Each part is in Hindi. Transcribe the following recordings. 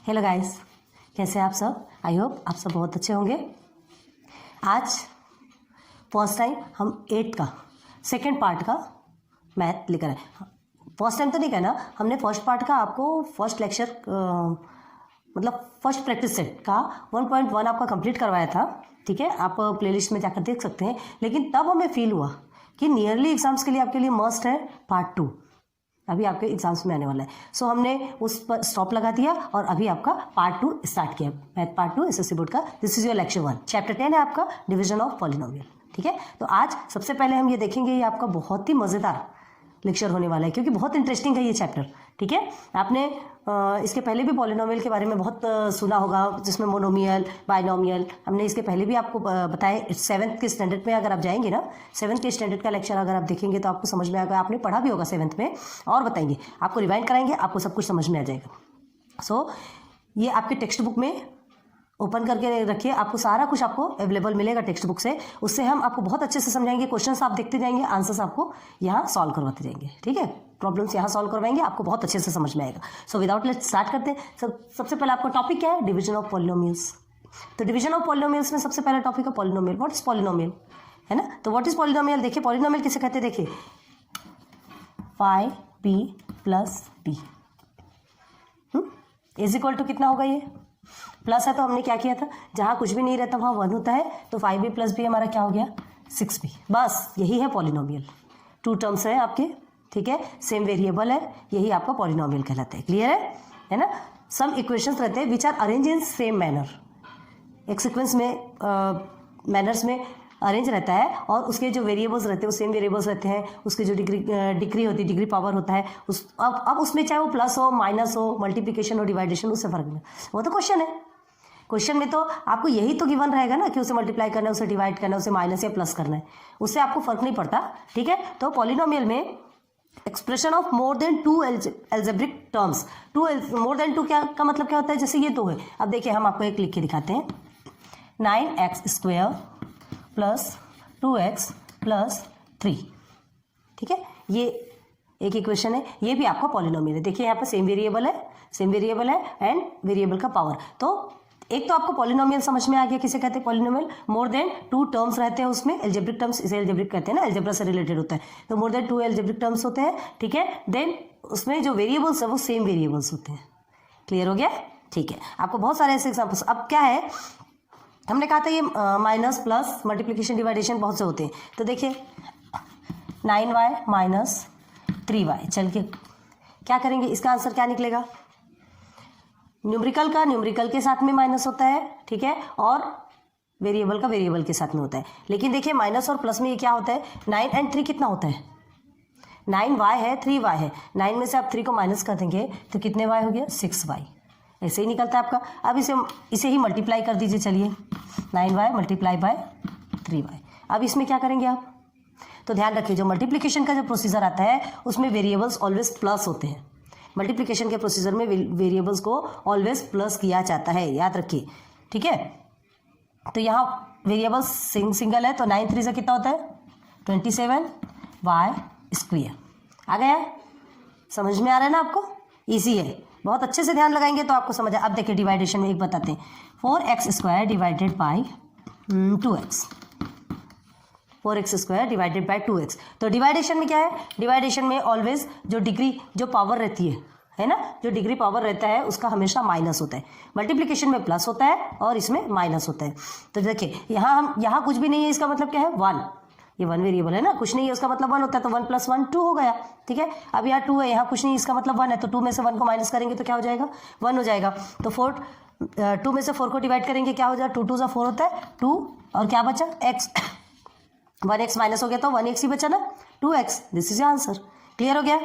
हेलो गाइस, कैसे हैं आप सब। आई होप आप सब बहुत अच्छे होंगे। आज फर्स्ट टाइम हम 8th का सेकंड पार्ट का मैथ लेकर आए। फर्स्ट टाइम तो नहीं कहना, हमने फर्स्ट पार्ट का आपको फर्स्ट लेक्चर मतलब फर्स्ट प्रैक्टिस सेट का 1.1 आपका कंप्लीट करवाया था। ठीक है, आप प्लेलिस्ट में जाकर देख सकते हैं। लेकिन तब हमें फील हुआ कि नियरली एग्जाम्स के लिए आपके लिए मस्ट है पार्ट 2। अभी आपके एग्जाम्स में आने वाला है, सो हमने उस पर स्टॉप लगा दिया और अभी आपका पार्ट 2 स्टार्ट किया, मैथ पार्ट 2 एसएससी बोर्ड का। This is your lecture 1, chapter 10 है आपका डिवीजन ऑफ पॉलिनोमियल। ठीक है, तो आज सबसे पहले हम ये देखेंगे, ये आपका बहुत ही मज़ेदार लेक्चर होने वाला है क्योंकि बहुत इंटरेस्टिंग है ये चैप्टर। ठीक है, आपने इसके पहले भी पॉलिनोमियल के बारे में बहुत सुना होगा, जिसमें मोनोमियल, बाइनोमियल, हमने इसके पहले भी आपको बताए। 7th के स्टैंडर्ड में अगर आप जाएंगे ना, 7th के स्टैंडर्ड का लेक्चर अगर आप देखेंगे तो आपको समझ में आएगा। आपने पढ़ा भी होगा 7th में, और बताएंगे आपको, रिवाइंड कराएंगे, आपको सब कुछ समझ में आ जाएगा। सो ये आपके टेक्स्ट बुक में ओपन करके रखिए, आपको सारा कुछ आपको अवेलेबल मिलेगा टेक्स्ट बुक से। उससे हम आपको बहुत अच्छे से समझाएंगे, क्वेश्चंस आप देखते जाएंगे, आंसर्स आपको यहाँ सॉल्व करवाते जाएंगे। ठीक है, प्रॉब्लम्स यहाँ सॉल्व करवाएंगे, आपको बहुत अच्छे से समझ में आएगा। सो विदाउट लेट स्टार्ट करते हैं। सबसे पहले आपका टॉपिक क्या है? Division of polynomials. तो डिवीजन ऑफ पॉलिनोमियल्स में सबसे पहला टॉपिक है पॉलिनोमियल। व्हाट इज पॉलिनोमियल, है ना। तो व्हाट इज पॉलिनोमियल, देखिए पॉलिनोमियल किसे कहते हैं। देखिए five p plus p is equal to कितना होगा, ये प्लस है तो हमने क्या किया था, जहाँ कुछ भी नहीं रहता वहाँ 1 होता है, तो 5b प्लस बी हमारा क्या हो गया 6b। बस यही है पॉलिनोमियल। 2 टर्म्स है आपके, ठीक है, सेम वेरिएबल है, यही आपका पॉलिनोमियल कहलाता है। क्लियर है ना। सम इक्वेशंस रहते हैं which are arrange in same manner, एक सीक्वेंस में मैनर्स में अरेंज रहता है, और उसके जो वेरिएबल्स रहते हैं वो सेम वेरिएबल्स रहते हैं। उसके जो डिग्री होती है, डिग्री पावर होता है अब उसमें चाहे वो प्लस हो, माइनस हो, मल्टीप्लिकेशन हो, डिवाइडेशन, उससे फर्क नहीं। वो तो क्वेश्चन है, क्वेश्चन में तो आपको यही तो गिवन रहेगा ना कि उसे मल्टीप्लाई करना है, उसे डिवाइड करना है, उसे माइनस या प्लस करना है, उससे आपको फर्क नहीं पड़ता। ठीक है, तो पॉलिनोमियल में expression of more than 2 algebraic terms. More than 2 क्या का मतलब क्या होता है, जैसे ये 2 है। अब देखिए हम आपको एक लिख के दिखाते हैं, 9x² प्लस 2x प्लस 3। ठीक है, ये एक इक्वेशन है, ये भी आपका पॉलिनोमियल है। देखिए यहाँ पर सेम वेरिएबल है एंड वेरिएबल का पावर। तो एक तो आपको पॉलिनोमियल समझ में आ गया, किसे कहते हैं पॉलिनोमियल। मोर देन 2 टर्म्स रहते हैं उसमें, एल्जेब्रिक टर्म्स, इसे एल्जेब्रिक कहते हैं ना, एल्जेब्रा से रिलेटेड होता है, तो मोर देन 2 एल्जेब्रिक टर्म्स होते हैं। ठीक है, देन उसमें जो वेरिएबल्स है वो सेम वेरिएबल्स होते हैं। क्लियर हो गया। ठीक है, आपको बहुत सारे ऐसे एग्जाम्पल्स। अब क्या है, हमने कहा था ये माइनस प्लस मल्टीप्लिकेशन डिवाइडेशन बहुत से होते हैं। तो देखिए 9y माइनस 3y, चल के क्या करेंगे, इसका आंसर क्या निकलेगा। न्यूमरिकल का न्यूमरिकल के साथ में माइनस होता है, ठीक है, और वेरिएबल का वेरिएबल के साथ में होता है। लेकिन देखिए माइनस और प्लस में ये क्या होता है, 9 एंड 3 कितना होता है, 9y है 3y है, 9 में से आप 3 को माइनस कर देंगे तो कितने y हो गया 6y। ऐसे ही निकलता है आपका। अब इसे ही मल्टीप्लाई कर दीजिए, चलिए 9y मल्टीप्लाई बाय 3y। अब इसमें क्या करेंगे आप, तो ध्यान रखिए जो मल्टीप्लिकेशन का जो प्रोसीजर आता है उसमें वेरिएबल्स ऑलवेज प्लस होते हैं। मल्टीप्लिकेशन के प्रोसीजर में वेरिएबल्स को ऑलवेज प्लस किया जाता है, याद रखिए। ठीक है, तो यहाँ वेरिएबल्स सिंगल है, तो 9 3 से कितना होता है 27y²। आ गया, समझ में आ रहा है ना आपको, इजी है, बहुत अच्छे से ध्यान लगाएंगे तो आपको समझ। अब देखिए डिवाइडेशन में एक बताते हैं, 4x² divided by 2x, 4x² divided by 2x। तो डिवाइडेशन में क्या है, डिवाइडेशन में ऑलवेज जो डिग्री जो पावर रहती है ना, जो डिग्री पावर रहता है उसका हमेशा माइनस होता है। मल्टीप्लिकेशन में प्लस होता है और इसमें माइनस होता है। तो देखिए यहाँ कुछ भी नहीं है, इसका मतलब क्या है 1, ये 1 वेरिएबल है ना, कुछ नहीं है उसका मतलब 1 होता है, तो 1 + 1 2 हो गया। ठीक है, अब यहाँ 2 है, यहाँ कुछ नहीं, इसका मतलब 1 है, तो 2 में से 1 को माइनस करेंगे तो क्या हो जाएगा 1 हो जाएगा। तो 2 में से 4 को डिवाइड करेंगे, क्या हो जाएगा 2 2 4 होता है 2, और क्या बचा x, 1x माइनस हो गया तो 1x ही बचा ना, 2x। This is answer. Clear हो गया।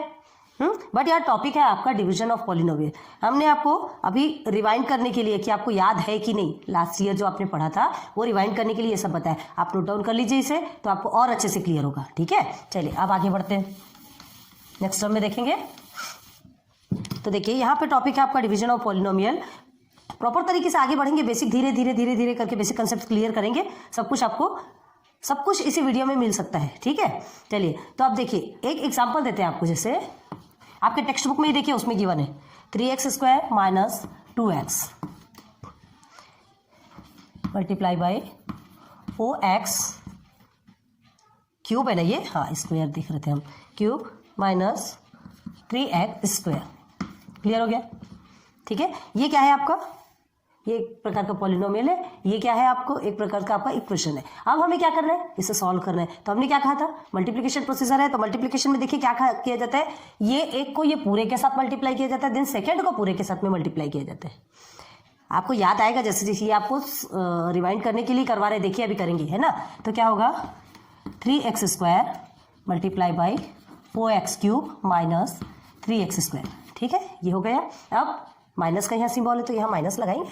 बट यार टॉपिक है आपका डिवीजन ऑफ पॉलिनोमियल। हमने आपको अभी रिवाइंड करने के लिए कि आपको याद है कि नहीं, लास्ट ईयर जो आपने पढ़ा था वो रिवाइंड करने के लिए ये सब बताया, आप नोट डाउन कर लीजिए इसे, तो आपको और अच्छे से क्लियर होगा। ठीक है, चलिए अब आगे बढ़ते हैं, नेक्स्ट टर्म में देखेंगे। तो देखिए यहाँ पे टॉपिक है आपका डिवीजन ऑफ पॉलिनोमियल। प्रॉपर तरीके से आगे बढ़ेंगे, बेसिक धीरे धीरे करके बेसिक कंसेप्ट क्लियर करेंगे। सब कुछ इसी वीडियो में मिल सकता है। ठीक है, चलिए तो आप देखिए एक एग्जांपल देते हैं आपको, जैसे आपके टेक्स्ट बुक में ही देखिए उसमें गिवन है 3x² minus 2x multiply by 4x cube है ना ये, हाँ स्क्वायर देख रहे थे हम, cube minus 3x square. Clear हो गया? ठीक है, ये क्या है आपका, ये एक प्रकार का पॉलिनोमियल है, ये क्या है आपको एक प्रकार का आपका इक्वेशन है। अब हमें क्या करना है, इसे सॉल्व करना है। तो हमने क्या कहा था, मल्टीप्लिकेशन प्रोसीजर है, तो मल्टीप्लिकेशन में देखिए क्या किया जाता है, ये एक को ये पूरे के साथ मल्टीप्लाई किया जाता है, देन सेकेंड को पूरे के साथ में मल्टीप्लाई किया जाता है। आपको याद आएगा, जैसे जैसे ये आपको रिवाइंड करने के लिए करवा रहे, देखिए अभी करेंगे, है ना। तो क्या होगा, 3x square multiply by 4x cube minus 3x square. ठीक है, ये हो गया। अब माइनस का यहाँ सिंबल है तो यहाँ माइनस लगाएंगे,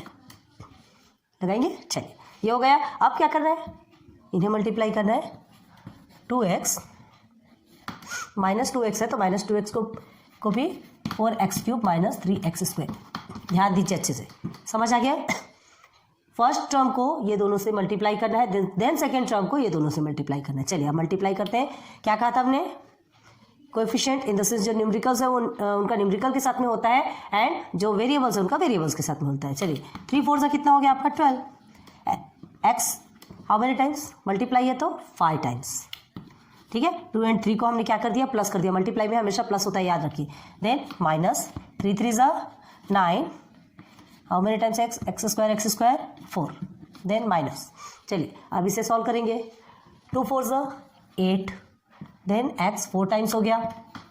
चलिए ये हो गया। अब क्या करना है, इन्हें मल्टीप्लाई करना है, 2x माइनस 2x है तो माइनस 2x को भी 4x cube minus 3x square. ध्यान दीजिए अच्छे से, समझ आ गया। फर्स्ट टर्म को ये दोनों से मल्टीप्लाई करना है, देन सेकेंड टर्म को ये दोनों से मल्टीप्लाई करना है। चलिए अब मल्टीप्लाई करते हैं। क्या कहा था हमने, कोएफिशिएंट इन द सेंस जो न्यूमेरिकल्स है वो उनका न्यूमेरिकल के साथ में होता है, एंड जो वेरिएबल्स है उनका वेरिएबल्स के साथ में होता है। चलिए 3 4 कितना हो गया आपका 12। x how many times, multiply है तो 5 टाइम्स। ठीक है, 2 और 3 को हमने क्या कर दिया, प्लस कर दिया। मल्टीप्लाई में हमेशा प्लस होता है, याद रखिए। Then minus 3 3 9, how many times x square 4, then minus. चलिए अब इसे सॉल्व करेंगे, 2 4 8, देन x 4 टाइम्स हो गया,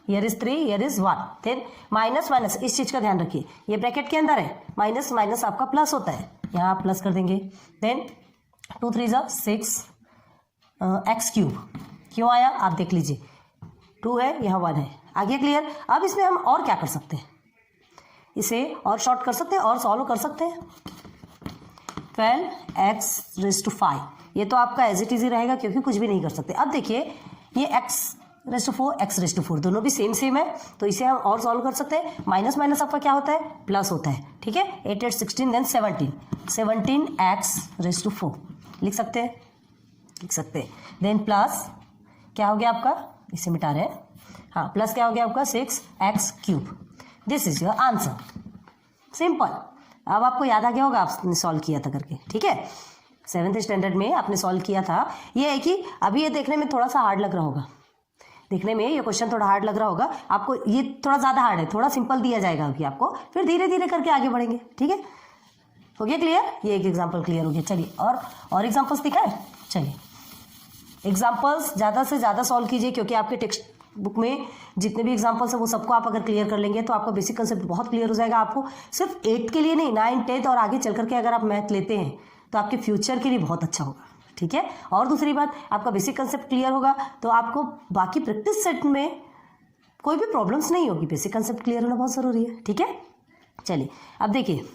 here is 3, here is 1, then minus minus, इस चीज का ध्यान रखिए, ये ब्रैकेट के अंदर है, माइनस माइनस आपका प्लस होता है, यहाँ आप प्लस कर देंगे। देन 2 3 6 x क्यूब, क्यों आया आप देख लीजिए, 2 है यहाँ 1 है, आगे क्लियर। अब इसमें हम और क्या कर सकते हैं, इसे और शॉर्ट कर सकते हैं और सॉल्व कर सकते हैं। 12x⁵, ये तो आपका एज इट इज ही रहेगा क्योंकि कुछ भी नहीं कर सकते। अब देखिए ये x⁴ x⁴ दोनों भी सेम है, तो इसे हम और सॉल्व कर सकते हैं। माइनस माइनस आपका क्या होता है, प्लस होता है। ठीक है, 8 8 16, देन 17x⁴ लिख सकते हैं। देन प्लस क्या हो गया आपका, इसे मिटा रहे हैं, हाँ प्लस क्या हो गया आपका 6x cube. This is your answer, simple. अब आपको याद आ गया होगा, आपने सॉल्व किया था करके। ठीक है, 7th स्टैंडर्ड में आपने सॉल्व किया था। ये है कि अभी ये देखने में थोड़ा सा हार्ड लग रहा होगा, देखने में ये क्वेश्चन थोड़ा हार्ड लग रहा होगा आपको, ये थोड़ा ज़्यादा हार्ड है, थोड़ा सिंपल दिया जाएगा अभी आपको, फिर धीरे धीरे करके आगे बढ़ेंगे। ठीक है, हो गया क्लियर, ये एक एग्जाम्पल क्लियर हो गया। चलिए और एग्जाम्पल्स दिखाएं। चलिए एग्जाम्पल्स ज़्यादा से ज़्यादा सॉल्व कीजिए, क्योंकि आपके टेक्स्ट बुक में जितने भी एग्जाम्पल्स हैं वो सबको आप अगर क्लियर कर लेंगे तो आपका बेसिक कंसेप्ट बहुत क्लियर हो जाएगा। आपको सिर्फ 8th के लिए नहीं, 9th 10th और आगे चल करके अगर आप मैथ लेते हैं तो आपके फ्यूचर के लिए बहुत अच्छा होगा। ठीक है, और दूसरी बात, आपका बेसिक कंसेप्ट क्लियर होगा तो आपको बाकी प्रैक्टिस सेट में कोई भी प्रॉब्लम्स नहीं होगी। बेसिक कंसेप्ट क्लियर होना बहुत ज़रूरी है। ठीक है, चलिए अब देखिए,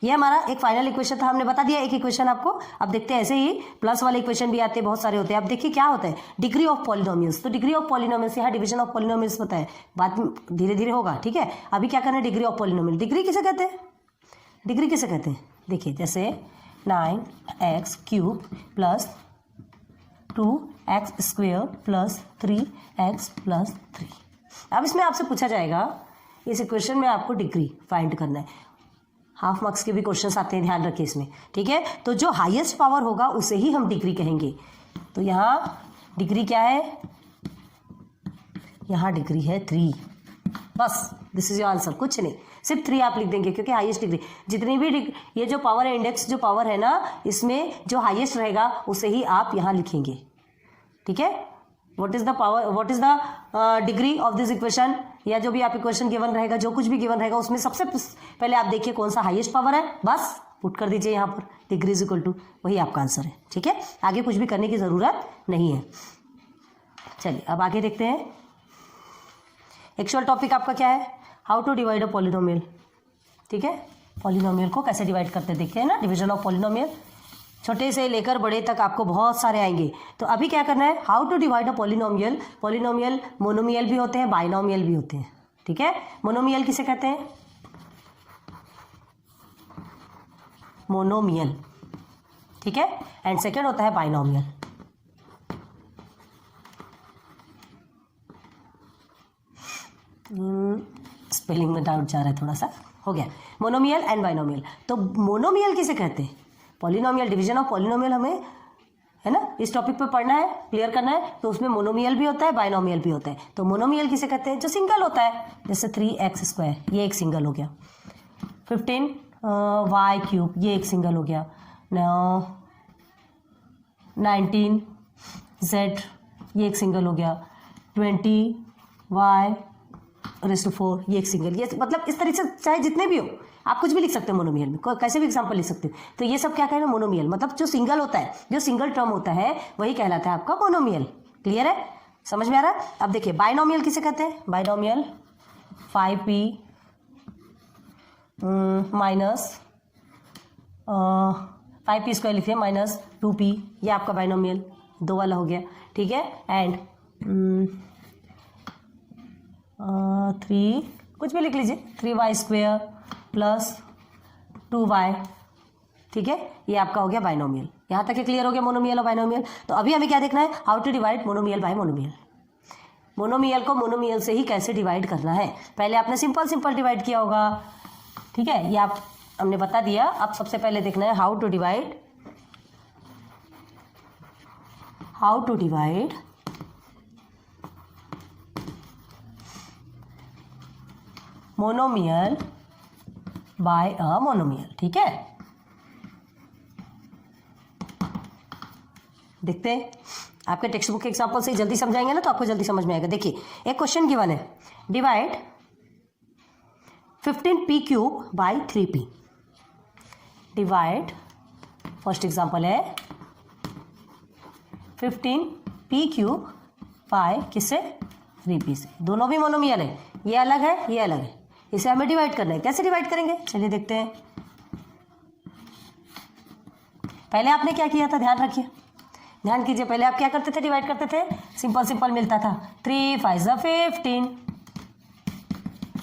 ये हमारा एक फाइनल इक्वेशन था, हमने बता दिया एक इक्वेशन आपको। अब देखते हैं, ऐसे ही प्लस वाले इक्वेशन भी आते हैं, बहुत सारे होते हैं। अब देखिए क्या होता है, डिग्री ऑफ पॉलिनोमियल्स। तो डिग्री ऑफ पॉलिनोमियल्स, यहाँ डिवीजन ऑफ पॉलिनोमियल्स होता है, बात धीरे धीरे होगा। ठीक है, अभी क्या करना है, डिग्री ऑफ पॉलिनोमियल। डिग्री किसे कहते हैं, देखिए जैसे 9x cube plus 2x square plus 3x plus 3। अब इसमें आपसे पूछा जाएगा, इस इक्वेशन में आपको डिग्री फाइंड करना है। हाफ मार्क्स के भी क्वेश्चंस आते हैं, ध्यान रखिए इसमें। ठीक है, तो जो हाईएस्ट पावर होगा उसे ही हम डिग्री कहेंगे। तो यहाँ डिग्री क्या है, यहाँ डिग्री है 3, बस दिस इज योर आंसर, कुछ नहीं, सिर्फ 3 आप लिख देंगे, क्योंकि हाईएस्ट डिग्री जितनी भी ये जो पावर है, इंडेक्स जो पावर है ना, इसमें जो हाईएस्ट रहेगा उसे ही आप यहाँ लिखेंगे। ठीक है, what is the power, what is the degree of this equation, या जो भी आप इक्वेशन गिवन रहेगा, जो कुछ भी गिवन रहेगा उसमें सबसे पहले आप देखिए कौन सा हाईएस्ट पावर है, बस पुट कर दीजिए यहाँ पर, डिग्री इज इक्वल टू, वही आपका आंसर है। ठीक है, आगे कुछ भी करने की ज़रूरत नहीं है। चलिए अब आगे देखते हैं। एक्चुअल टॉपिक आपका क्या है, how to divide a polynomial. ठीक है, पॉलिनोमियल को कैसे डिवाइड करते देखते हैं ना, डिवीजन ऑफ पॉलिनोमियल। छोटे से लेकर बड़े तक आपको बहुत सारे आएंगे। तो अभी क्या करना है, how to divide a polynomial. Polynomial monomial भी होते हैं, बाइनोमियल भी होते हैं। ठीक है, मोनोमियल किसे कहते हैं, मोनोमियल। ठीक है, एंड सेकेंड होता है बाइनोमियल। स्पेलिंग में डाउट जा रहा है थोड़ा सा, हो गया मोनोमियल एंड बाइनोमियल। तो मोनोमियल किसे कहते हैं? पॉलिनोमियल, डिवीजन ऑफ पॉलिनोमियल हमें है ना इस टॉपिक पे पढ़ना है, क्लियर करना है। तो उसमें मोनोमियल भी होता है, बाइनोमियल भी होता है। तो मोनोमियल किसे कहते हैं? जो सिंगल होता है, जैसे 3x², ये एक सिंगल हो गया। 15y³ ये एक सिंगल हो गया। 19z ये एक सिंगल हो गया। 20y⁴ ये एक सिंगल। ये मतलब इस तरीके से चाहे जितने भी हो आप कुछ भी लिख सकते हो मोनोमियल में, कैसे भी एग्जांपल लिख सकते हो। तो ये सब क्या कहना मोनोमियल, मतलब जो सिंगल होता है, जो सिंगल टर्म होता है वही कहलाता है आपका मोनोमियल। क्लियर है, समझ में आ रहा है? अब देखिए बाइनोमियल किसे कहते हैं? बाइनोमियल 5p माइनस 5p² लिखिए माइनस 2p, ये आपका बाइनोमियल 2 वाला हो गया। ठीक है, एंड 3 कुछ भी लिख लीजिए, 3y² प्लस 2y। ठीक है, ये आपका हो गया बाइनोमियल। यहाँ तक क्लियर हो गया मोनोमियल और बाइनोमियल। तो अभी हमें क्या देखना है? How to divide monomial by monomial. Monomial को मोनोमियल से ही कैसे डिवाइड करना है। पहले आपने सिंपल सिंपल डिवाइड किया होगा, ठीक है, ये आप हमने बता दिया। अब सबसे पहले देखना है how to divide monomial by a monomial. ठीक है, देखते हैं आपके टेक्स्ट बुक के एग्जाम्पल से जल्दी समझाएंगे ना, तो आपको जल्दी समझ में आएगा। देखिए एक क्वेश्चन गिवन है, divide 15p³ by 3p। Divide, first example है 15p³ बाय किससे? 3p से। दोनों भी मोनोमियल है, ये अलग है ये अलग है, इसे हमें डिवाइड करना है। कैसे डिवाइड करेंगे चलिए देखते हैं। पहले आपने क्या किया था, ध्यान रखिए, ध्यान कीजिए। पहले आप क्या करते थे, डिवाइड करते थे, सिंपल सिंपल मिलता था, 3 5 15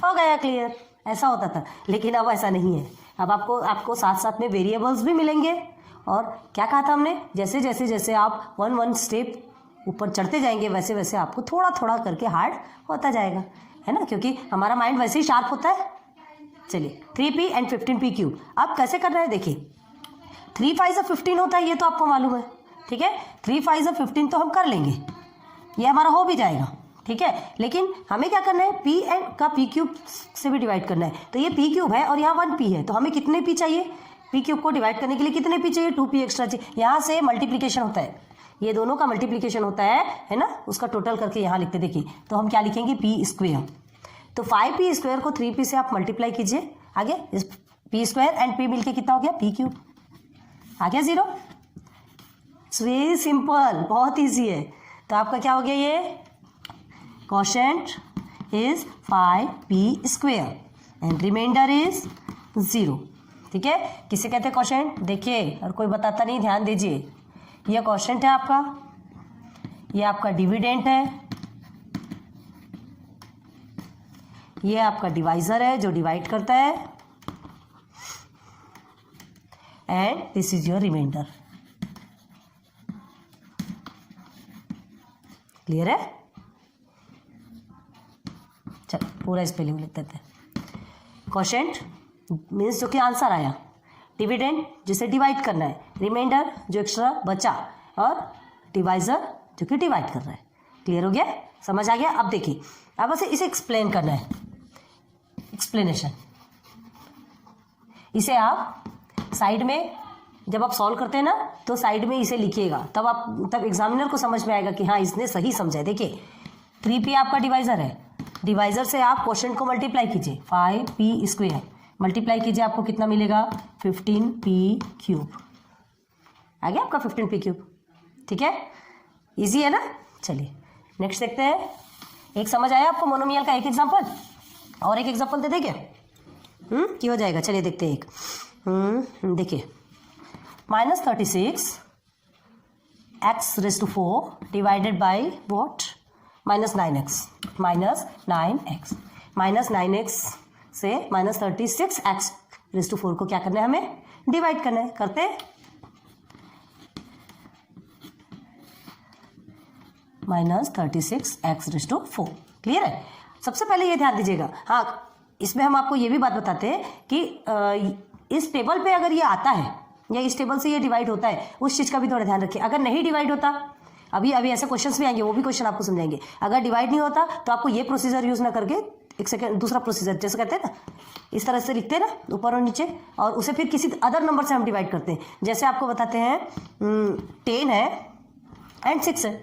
हो गया, क्लियर, ऐसा होता था। लेकिन अब ऐसा नहीं है, अब आपको साथ साथ में वेरिएबल्स भी मिलेंगे। और क्या कहा था हमने, जैसे जैसे जैसे आप 1 स्टेप ऊपर चढ़ते जाएंगे वैसे वैसे आपको थोड़ा थोड़ा करके हार्ड होता जाएगा, है ना, क्योंकि हमारा माइंड वैसे ही शार्प होता है। चलिए 3p एंड 15p³। अब कैसे करना है, देखिए 3 5 15 होता है, ये तो आपको मालूम है। ठीक है, 3 5 15 तो हम कर लेंगे, ये हमारा हो भी जाएगा। ठीक है, लेकिन हमें क्या करना है, p एंड का p³ से भी डिवाइड करना है। तो ये p³ है और यहाँ 1p है, तो हमें कितने p चाहिए? p³ को डिवाइड करने के लिए कितने p चाहिए? 2p एक्स्ट्रा चाहिए। यहाँ से मल्टीप्लीकेशन होता है, ये दोनों का मल्टीप्लीकेशन होता है ना, उसका टोटल करके यहाँ लिखते। देखिए तो हम क्या लिखेंगे, p²। तो 5p² को 3p से आप मल्टीप्लाई कीजिए, आगे इस p² एंड p मिलके कितना हो गया, p³, आ गया 0। इट्स वेरी सिंपल, बहुत ईजी है। तो आपका क्या हो गया, ये quotient is 5p² and remainder is 0। ठीक है, किसे कहते हैं क्वोशेंट? देखिए, और कोई बताता नहीं, ध्यान दीजिए, ये क्वोशेंट है आपका, ये आपका डिविडेंट है, ये आपका डिवाइजर है जो डिवाइड करता है, and this is your remainder. Clear है? चलो पूरा स्पेलिंग लिख देते हैं। क्वोशेंट मीन्स जो कि आंसर आया, डिविडेंड जिसे डिवाइड करना है, रिमाइंडर जो एक्स्ट्रा बचा, और डिवाइजर जो कि डिवाइड कर रहा है। क्लियर हो गया, समझ आ गया? अब देखिए, अब बस इसे एक्सप्लेन करना है, एक्सप्लेनेशन। इसे आप साइड में जब आप सॉल्व करते हैं ना, तो साइड में इसे लिखिएगा, तब एग्जामिनर को समझ में आएगा कि हाँ इसने सही समझा है। देखिए 3p आपका डिवाइजर है, डिवाइजर से आप क्वोशेंट को मल्टीप्लाई कीजिए, 5p², मल्टीप्लाई कीजिए, आपको कितना मिलेगा, 15p³। आ गया आपका 15p³। ठीक है, इजी है ना। चलिए नेक्स्ट देखते हैं। एक समझ आया आपको मोनोमियल का? एक एग्जांपल और एक एग्जांपल दे देंगे कि हो जाएगा। चलिए देखते हैं एक। देखिए -36 x⁴ divided by what, -9x से -36 x⁴ को क्या करना है, हमें डिवाइड करना है। करते हैं, -36 x⁴। क्लियर है? सबसे पहले ये ध्यान दीजिएगा, हाँ इसमें हम आपको ये भी बात बताते हैं कि इस टेबल पे अगर ये आता है या इस टेबल से ये डिवाइड होता है, उस चीज़ का भी थोड़ा ध्यान रखिए। अगर नहीं डिवाइड होता, अभी ऐसे क्वेश्चंस भी आएंगे, वो भी क्वेश्चन आपको समझाएंगे। अगर डिवाइड नहीं होता तो आपको ये प्रोसीजर यूज ना करके एक सेकेंड दूसरा प्रोसीजर, जैसे कहते हैं ना, इस तरह से लिखते हैं ना ऊपर और नीचे, और उसे फिर किसी अदर नंबर से हम डिवाइड करते हैं। जैसे आपको बताते हैं 10 है एंड 6 है,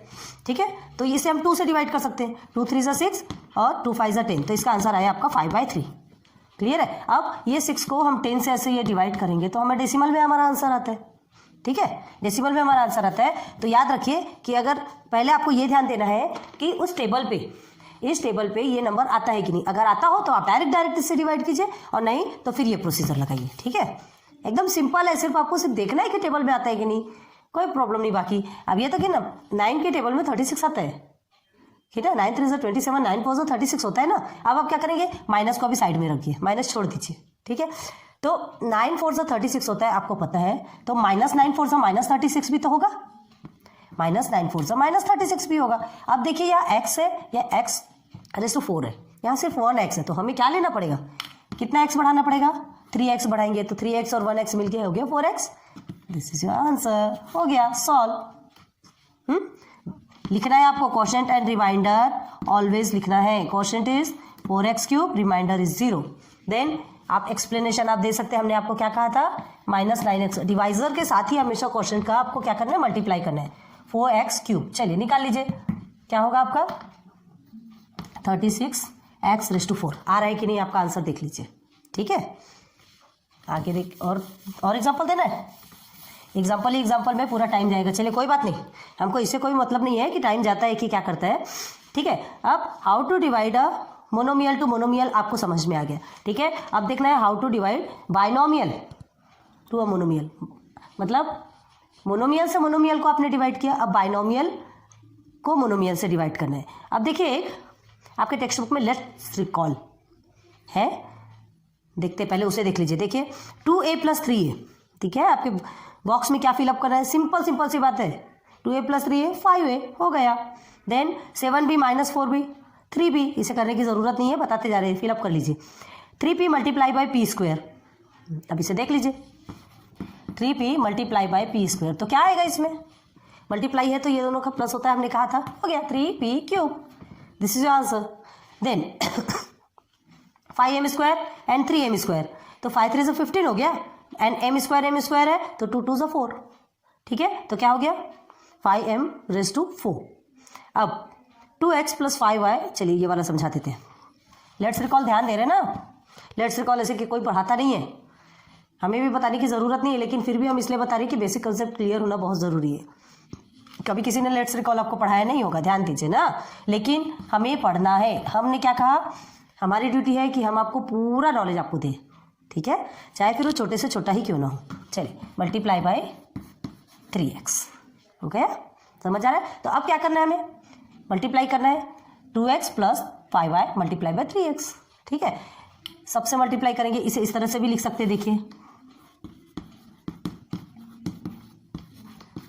ठीक है, तो इसे हम 2 से डिवाइड कर सकते हैं। 2 3 ज़ा 6 और 2 5 ज़ा 10, तो इसका आंसर आया आपका 5/3। क्लियर है। अब ये 6 को हम 10 से ऐसे ये डिवाइड करेंगे तो हमें डेसिमल में हमारा आंसर आता है, ठीक है, डेसिमल में हमारा आंसर आता है। तो याद रखिए कि अगर पहले आपको ये ध्यान देना है कि उस टेबल पे, इस टेबल पे ये नंबर आता है कि नहीं। अगर आता हो तो आप डायरेक्ट इससे डिवाइड कीजिए, और नहीं तो फिर ये प्रोसीजर लगाइए, ठीक है। एकदम सिंपल है, सिर्फ आपको सिर्फ देखना है कि टेबल में आता है कि नहीं, कोई प्रॉब्लम नहीं। बाकी अब ये तो कि ना 9 के टेबल में 36 आता है, ठीक है, 9 3 ज़ा 27, 9 4 ज़ा 36 होता है ना। अब आप क्या करेंगे, माइनस को भी साइड में रखिए, माइनस छोड़ दीजिए, ठीक है। तो 9 4 ज़ा 36 होता है, आपको पता है, तो -9 4 ज़ा -36 भी तो होगा, -9 4 ज़ा -36 भी होगा। अब देखिए यहाँ x है, या x रेज़ टू 4 है, यहाँ सिर्फ 1x है, तो हमें क्या लेना पड़ेगा, कितना x बढ़ाना पड़ेगा, 3x बढ़ाएंगे, तो 3x और 1x मिलके हो गया 4x। This is your answer, हो गया सॉल्व। लिखना है आपको क्वोशेंट एंड रिमाइंडर, ऑलवेज लिखना है। Quotient is 4x3, remainder is 0। Then आप एक्सप्लेनेशन आप दे सकते हैं, हमने आपको क्या कहा था, -9x। डिवाइजर के साथ ही हमेशा क्वोशेंट का आपको क्या करना है, मल्टीप्लाई करना है, 4x3। चलिए निकाल लीजिए, क्या होगा आपका 36x रेज़ टू 4। आ रहा है कि नहीं आपका आंसर देख लीजिए, ठीक है। आगे देख, और एग्जाम्पल देना है, एग्जाम्पल में पूरा टाइम जाएगा। चलिए कोई बात नहीं, हमको इससे कोई मतलब नहीं है कि टाइम जाता है कि क्या करता है, ठीक है। अब how to divide a monomial to monomial आपको समझ में आ गया, ठीक है। अब देखना है how to divide binomial to a monomial, मतलब मोनोमियल से मोनोमियल को आपने डिवाइड किया, अब बाइनोमियल को मोनोमियल से डिवाइड करना है। अब देखिए एक आपके टेक्स्ट बुक में लेट्स रिकॉल है, देखते पहले उसे देख लीजिए। देखिए 2a + 3a, ठीक है, आपके बॉक्स में क्या फिलअप करना है, सिंपल सी बात है, 2a + 3a 5a हो गया। देन 7b - 4b 3b, इसे करने की ज़रूरत नहीं है, बताते जा रहे हैं, फिलअप कर लीजिए। 3p × p², अब इसे देख लीजिए, 3p × p², तो क्या आएगा इसमें, मल्टीप्लाई है तो ये दोनों का प्लस होता है, हमने कहा था, हो गया 3p³। This is your answer. Then 5m² and 3m², तो 5 3 ज़ा 15 हो गया, एंड m² है तो 2 2 ज़ा 4, ठीक है, तो क्या हो गया 5m रेज़ टू 4। अब 2x + 5y, चलिए ये वाला समझा देते हैं। लेट्स रिकॉल ध्यान दे रहे हैं ना, लेट्स रिकॉल ऐसे कि कोई पढ़ाता नहीं है, हमें भी बताने की ज़रूरत नहीं है, लेकिन फिर भी हम इसलिए बता रहे हैं कि बेसिक कंसेप्ट क्लियर होना बहुत ज़रूरी है। कभी किसी ने लेट्स रिकॉल आपको पढ़ाया नहीं होगा, ध्यान दीजिए ना, लेकिन हमें पढ़ना है। हमने क्या कहा, हमारी ड्यूटी है कि हम आपको पूरा नॉलेज आपको दें, ठीक है, चाहे फिर वो छोटे से छोटा ही क्यों ना हो। चलिए × 3x हो गया, समझ आ रहा है। तो अब क्या करना है, हमें मल्टीप्लाई करना है, 2x + 5y × 3x, ठीक है। सबसे मल्टीप्लाई करेंगे, इसे इस तरह से भी लिख सकते हैं, देखिए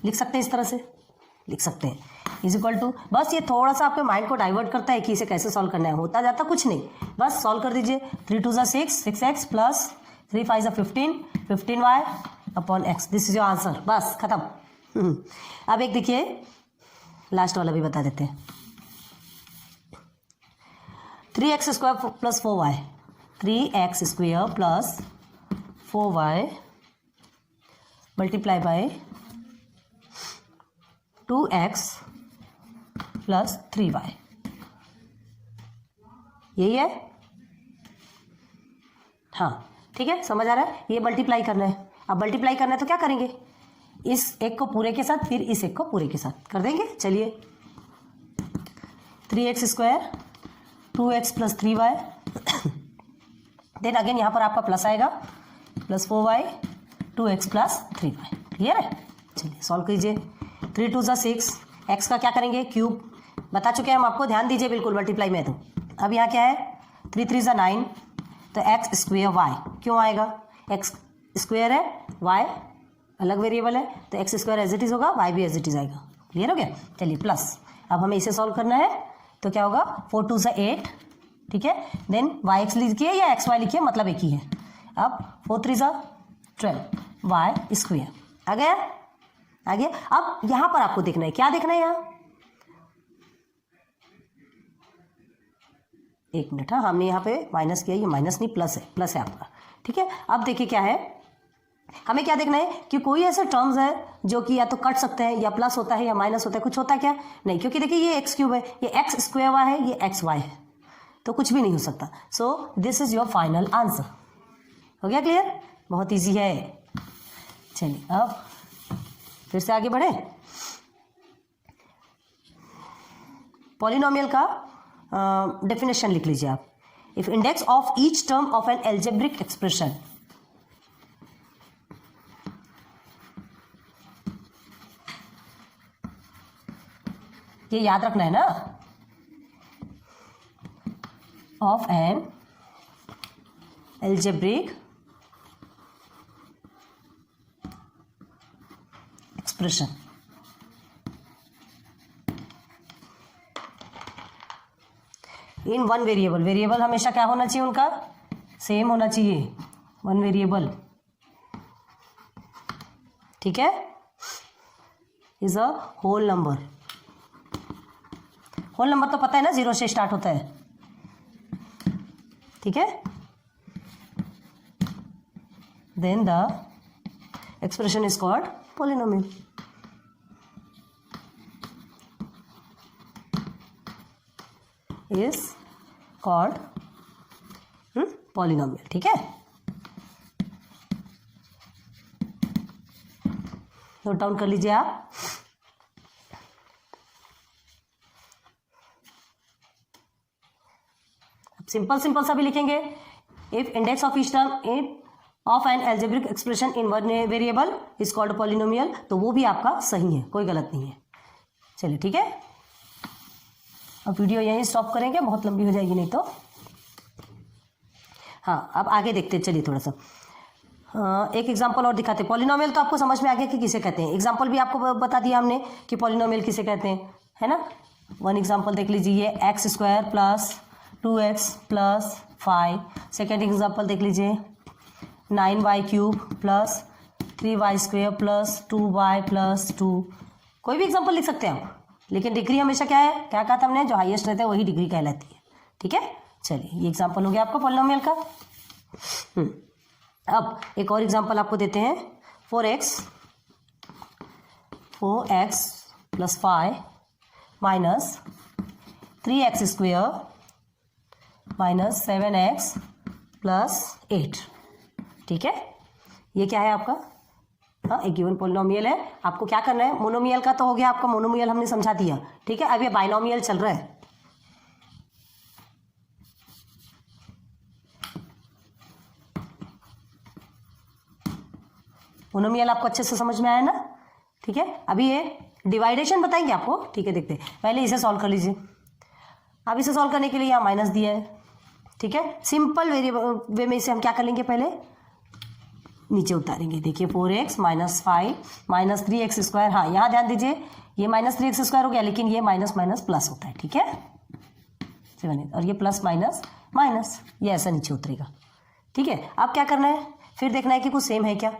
लिख सकते हैं, इस तरह से लिख सकते हैं, = बस ये थोड़ा सा आपके माइंड को डाइवर्ट करता है कि इसे कैसे सॉल्व करना है, होता जाता कुछ नहीं, बस सॉल्व कर दीजिए। 3 2 ज़ा 6, 6x + 3 5 ज़ा 15, 15y / x, this is your answer, बस खत्म। अब एक देखिए लास्ट वाला भी बता देते हैं, 3x² + 4y, 3x² + 4y × 2x + 3y, यही है, हाँ ठीक है, समझ आ रहा है। ये मल्टीप्लाई करना है, अब मल्टीप्लाई करना है तो क्या करेंगे, इस एक को पूरे के साथ, फिर इस एक को पूरे के साथ कर देंगे। चलिए 3x², 2x + 3y, then again यहाँ पर आपका प्लस आएगा, +4y, 2x + 3y, क्लियर है। चलिए सॉल्व कीजिए, 3 2 ज़ा 6, x का क्या करेंगे, क्यूब, बता चुके हैं हम आपको, ध्यान दीजिए बिल्कुल मल्टीप्लाई में। तो अब यहाँ क्या है, 3 3 ज़ा 9, तो x² y क्यों आएगा, x² है, y अलग वेरिएबल है, तो x² एज इट इज़ होगा, y भी एज इट इज़ आएगा, क्लियर हो गया। चलिए प्लस, अब हमें इसे सॉल्व करना है, तो क्या होगा, 4 2 ज़ा 8, ठीक है। देन वाई एक्स लिखिए या एक्स वाई लिखिए, मतलब एक ही है। अब 4 3 12 वाई स्क्वायर आ गया, आ गया। अब यहां पर आपको देखना है, क्या देखना है यहाँ, एक मिनट, हाँ हमने यहाँ पे माइनस किया, ये माइनस नहीं प्लस है, प्लस है आपका, ठीक है। अब देखिए क्या है, हमें क्या देखना है कि कोई ऐसे टर्म्स है जो कि या तो कट सकते हैं, या प्लस होता है या माइनस होता है, कुछ होता है क्या, नहीं, क्योंकि देखिए ये एक्स क्यूब है, ये एक्स स्क्वायर वाई है, ये एक्स वाई है, तो कुछ भी नहीं हो सकता। So this is your final answer. हो गया क्लियर, बहुत इजी है। चलिए अब फिर से आगे बढ़े। पॉलिनोमियल का डेफिनेशन लिख लीजिए आप। If index of each term of an algebraic expression, ये याद रखना है ना, of an algebraic expression, in one variable, variable हमेशा क्या होना चाहिए उनका, सेम होना चाहिए, वन वेरिएबल, ठीक है, is a whole number. Whole number तो पता है ना, 0 से स्टार्ट होता है, ठीक है। Then the expression is called polynomial. Is called polynomial, ठीक है। नोट डाउन कर लीजिए आप। सिंपल सिंपल सा भी लिखेंगे। If index of each term in of an algebraic expression in one variable is called polynomial, तो वो भी आपका सही है, कोई गलत नहीं है। चलिए ठीक है, अब वीडियो यहीं स्टॉप करेंगे, बहुत लंबी हो जाएगी नहीं तो। हाँ अब आगे देखते हैं, चलिए थोड़ा सा एक एग्जांपल और दिखाते हैं। पॉलिनोमियल तो आपको समझ में आ गया कि किसे कहते हैं, एग्जांपल भी आपको बता दिया हमने कि पॉलिनोमियल किसे कहते हैं, है ना। वन एग्जांपल देख लीजिए, x square plus 2x plus 5। Second example देख लीजिए, 9y cube plus 3y square plus 2y plus 2। कोई भी एग्जांपल लिख सकते हैं आप, लेकिन डिग्री हमेशा क्या है, क्या कहा था हमने, जो हाईएस्ट रहता है वही डिग्री कहलाती है, ठीक है। चलिए ये एग्जांपल हो गया आपका पॉलिनोमियल का। अब एक और एग्जांपल आपको देते हैं, 4x plus 5 minus 3x square minus 7x plus 8, ठीक है। ये क्या है आपका, हाँ एक गिवन पॉलिनोमियल है। आपको क्या करना है, मोनोमियल का तो हो गया आपका, मोनोमियल हमने समझा दिया, ठीक है। अब ये बाइनोमियल चल रहा है। मोनोमियल आपको अच्छे से समझ में आया ना, ठीक है। अभी ये डिवाइडेशन बताएंगे आपको, ठीक है। देखते हैं, पहले इसे सॉल्व कर लीजिए। अब इसे सॉल्व करने के लिए यहाँ माइनस दिया है, ठीक है। सिंपल वेरिएबल वे में इसे हम क्या कर लेंगे, पहले नीचे उतारेंगे। देखिए 4x minus 5 minus 3x square, हाँ यहाँ ध्यान दीजिए, ये माइनस 3x स्क्वायर हो गया, लेकिन ये माइनस माइनस प्लस होता है, ठीक है। 7 और ये प्लस माइनस माइनस, ये ऐसा नीचे उतरेगा, ठीक है। अब क्या करना है, फिर देखना है कि कुछ सेम है क्या,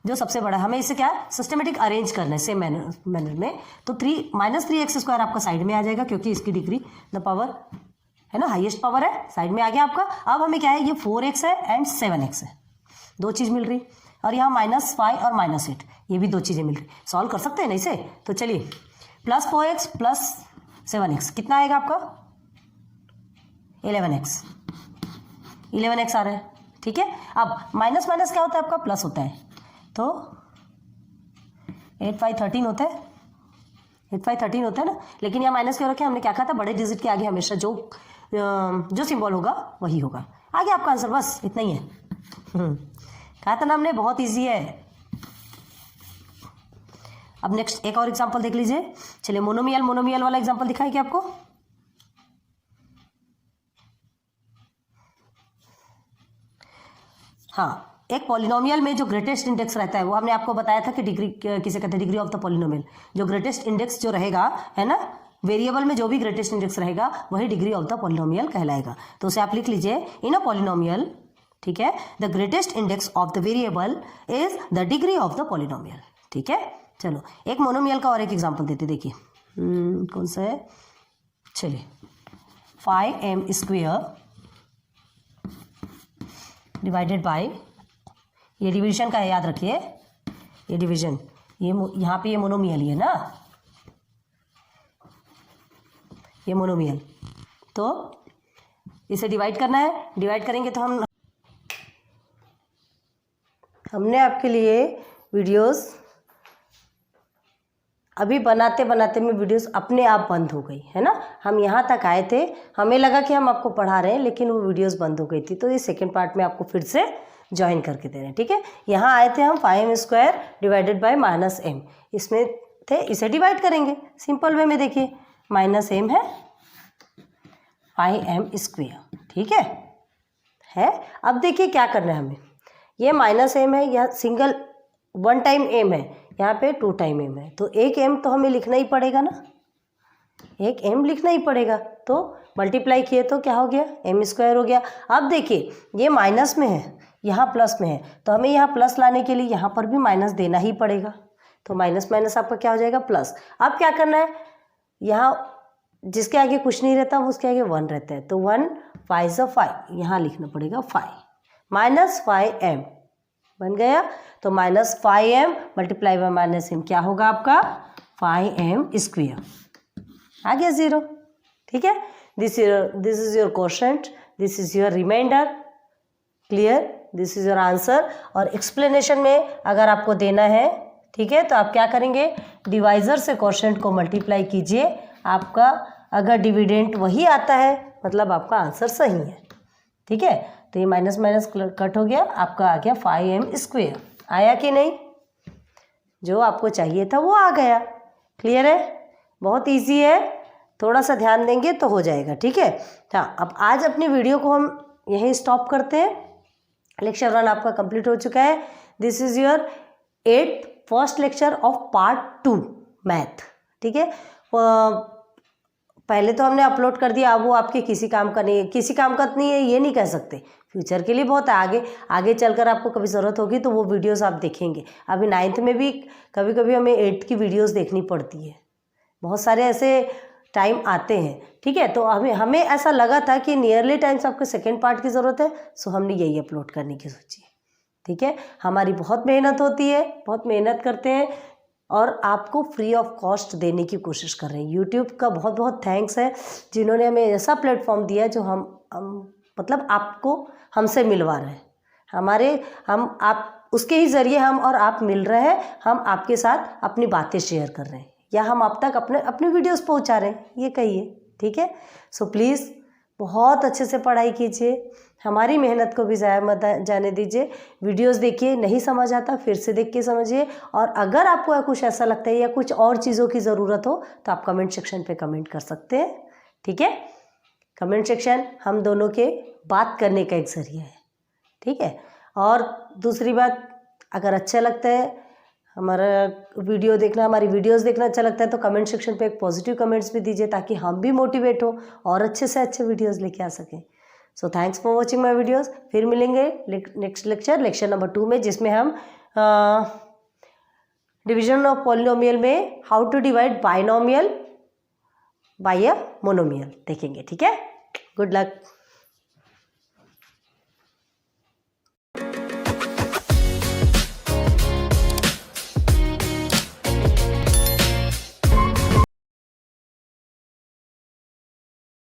जो सबसे बड़ा, हमें इसे क्या सिस्टमेटिक अरेंज करना है सेम मैनर में। तो माइनस 3x स्क्वायर आपका साइड में आ जाएगा, क्योंकि इसकी डिग्री द पावर है ना, हाईएस्ट पावर है, साइड में आ गया आपका। अब हमें क्या है, ये 4x है एंड 7x है, दो चीज़ मिल रही, और यहाँ -5 और -8, ये भी दो चीज़ें मिल रही। सॉल्व कर सकते हैं ना इसे, तो चलिए प्लस 4x प्लस 7x कितना आएगा आपका, 11x आ रहा है, ठीक है। अब माइनस माइनस क्या होता है आपका, प्लस होता है, तो 8 5 13 होता है, 8 5 13 होता है ना। लेकिन यहाँ माइनस क्यों रखे, हमने क्या कहा था, बड़े डिजिट के आगे हमेशा जो सिंबल होगा वही होगा। आ गया आपका आंसर, बस इतना ही है। कहा था ना हमने, बहुत इजी है। अब नेक्स्ट एक और एग्जांपल देख लीजिए। चलिए मोनोमियल वाला एग्जांपल दिखाएं क्या आपको। हाँ, एक पॉलिनोमियल में जो ग्रेटेस्ट इंडेक्स रहता है, वो हमने आपको बताया था कि डिग्री किसे कहते हैं, डिग्री ऑफ द पॉलिनोमियल। जो ग्रेटेस्ट इंडेक्स जो रहेगा, है ना, वेरिएबल में जो भी ग्रेटेस्ट इंडेक्स रहेगा वही डिग्री ऑफ द पॉलिनोमियल कहलाएगा। तो उसे आप लिख लीजिए, इन अ पॉलिनोमियल, ठीक है, the greatest index of the variable is the degree of the polynomial. ठीक है, चलो एक मोनोमियल का और एक एग्जांपल देते, देखिए कौन सा है, चलिए 5m² डिवाइडेड बाय, ये डिवीजन का है, याद रखिए, ये डिवीजन, ये यहाँ पे ये मोनोमियल ही है ना, ये मोनोमियल, तो इसे डिवाइड करना है। डिवाइड करेंगे तो हमने आपके लिए वीडियोस अभी बनाते बनाते में वीडियोस अपने आप बंद हो गई है ना। हम यहाँ तक आए थे, हमें लगा कि हम आपको पढ़ा रहे हैं, लेकिन वो वीडियोस बंद हो गई थी, तो ये सेकंड पार्ट में आपको फिर से ज्वाइन करके दे रहे हैं। ठीक है, यहाँ आए थे हम 5m² डिवाइडेड बाय -m, इसमें थे, इसे डिवाइड करेंगे सिंपल वे में। देखिए -m है, 5m², ठीक है। अब देखिए क्या करना है हमें, ये -m है, यह सिंगल 1 टाइम m है, यहाँ पे 2 टाइम m है, तो एक m तो हमें लिखना ही पड़ेगा ना, एक m लिखना ही पड़ेगा। तो मल्टीप्लाई किए तो क्या हो गया, m² हो गया। अब देखिए ये माइनस में है, यहाँ प्लस में है, तो हमें यहाँ प्लस लाने के लिए यहाँ पर भी माइनस देना ही पड़ेगा, तो माइनस माइनस आपका क्या हो जाएगा, प्लस। अब क्या करना है, यहाँ जिसके आगे कुछ नहीं रहता वो उसके आगे 1 रहता है, तो 1 5 5, यहाँ लिखना पड़ेगा 5 -5m बन गया, तो -5m मल्टीप्लाई बाय -m क्या होगा आपका 5m², आ गया 0। ठीक है, this is your quotient, this is your remainder, clear, this is your answer. और एक्सप्लेनेशन में अगर आपको देना है, ठीक है, तो आप क्या करेंगे, डिवाइजर से क्वोशंट को मल्टीप्लाई कीजिए, आपका अगर डिविडेंट वही आता है मतलब आपका आंसर सही है। ठीक है, तो ये माइनस माइनस कट हो गया, आपका आ गया 5m², आया कि नहीं, जो आपको चाहिए था वो आ गया। क्लियर है, बहुत इजी है, थोड़ा सा ध्यान देंगे तो हो जाएगा। ठीक है, हाँ, अब आज अपनी वीडियो को हम यहीं स्टॉप करते हैं। लेक्चर 1 आपका कंप्लीट हो चुका है। This is your 8th first lecture of part 2 math. ठीक है, पहले तो हमने अपलोड कर दिया, अब वो आपके किसी काम का नहीं है, किसी काम का नहीं है ये नहीं कह सकते, फ्यूचर के लिए बहुत है, आगे चलकर आपको कभी ज़रूरत होगी तो वो वीडियोस आप देखेंगे। अभी 9th में भी कभी कभी हमें 8th की वीडियोस देखनी पड़ती है, बहुत सारे ऐसे टाइम आते हैं। ठीक है, तो हमें ऐसा लगा था कि नियरली टाइम्स आपको सेकेंड पार्ट की ज़रूरत है, सो हमने यही अपलोड करने की सोची है। ठीक है, हमारी बहुत मेहनत होती है, बहुत मेहनत करते हैं और आपको फ्री ऑफ कॉस्ट देने की कोशिश कर रहे हैं। यूट्यूब का बहुत बहुत थैंक्स है जिन्होंने हमें ऐसा प्लेटफॉर्म दिया जो हम मतलब आपको हमसे मिलवा रहे हैं, आप उसके ही ज़रिए हम और आप मिल रहे हैं, हम आपके साथ अपनी बातें शेयर कर रहे हैं या हम आप तक अपने वीडियोस पहुंचा रहे हैं, ये कहिए। ठीक है, सो प्लीज़ बहुत अच्छे से पढ़ाई कीजिए, हमारी मेहनत को भी ज़ाया मत जाने दीजिए। वीडियोस देखिए, नहीं समझ आता फिर से देख के समझिए, और अगर आपको कुछ ऐसा लगता है या कुछ और चीज़ों की ज़रूरत हो तो आप कमेंट सेक्शन पे कमेंट कर सकते हैं। ठीक है, कमेंट सेक्शन हम दोनों के बात करने का एक ज़रिया है। ठीक है, और दूसरी बात, अगर अच्छा लगता है हमारा वीडियो देखना, हमारी वीडियोस देखना अच्छा लगता है तो कमेंट सेक्शन पे एक पॉजिटिव कमेंट्स भी दीजिए ताकि हम भी मोटिवेट हो और अच्छे से अच्छे वीडियोस लेके आ सकें। So thanks for watching my videos. फिर मिलेंगे नेक्स्ट लेक्चर नंबर 2 में, जिसमें हम डिवीजन ऑफ पॉलिनोमियल में how to divide binomial by a monomial देखेंगे। ठीक है, गुड लक।